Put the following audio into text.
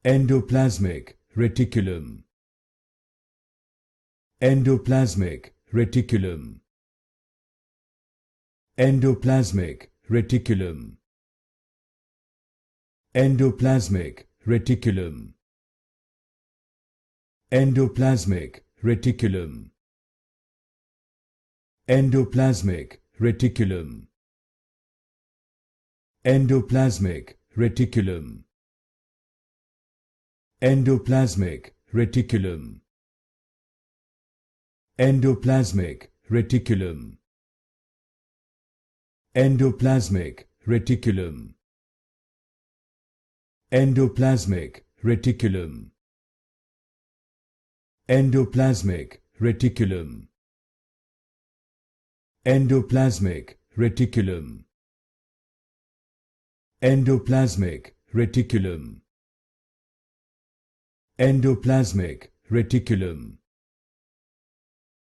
Endoplasmic Reticulum. Endoplasmic Reticulum. Endoplasmic Reticulum. Endoplasmic Reticulum. Endoplasmic Reticulum. Endoplasmic Reticulum. Endoplasmic Reticulum. Endoplasmic Reticulum. Endoplasmic Reticulum. Endoplasmic Reticulum. Endoplasmic Reticulum. Endoplasmic Reticulum. Endoplasmic Reticulum. Endoplasmic Reticulum. Endoplasmic Reticulum.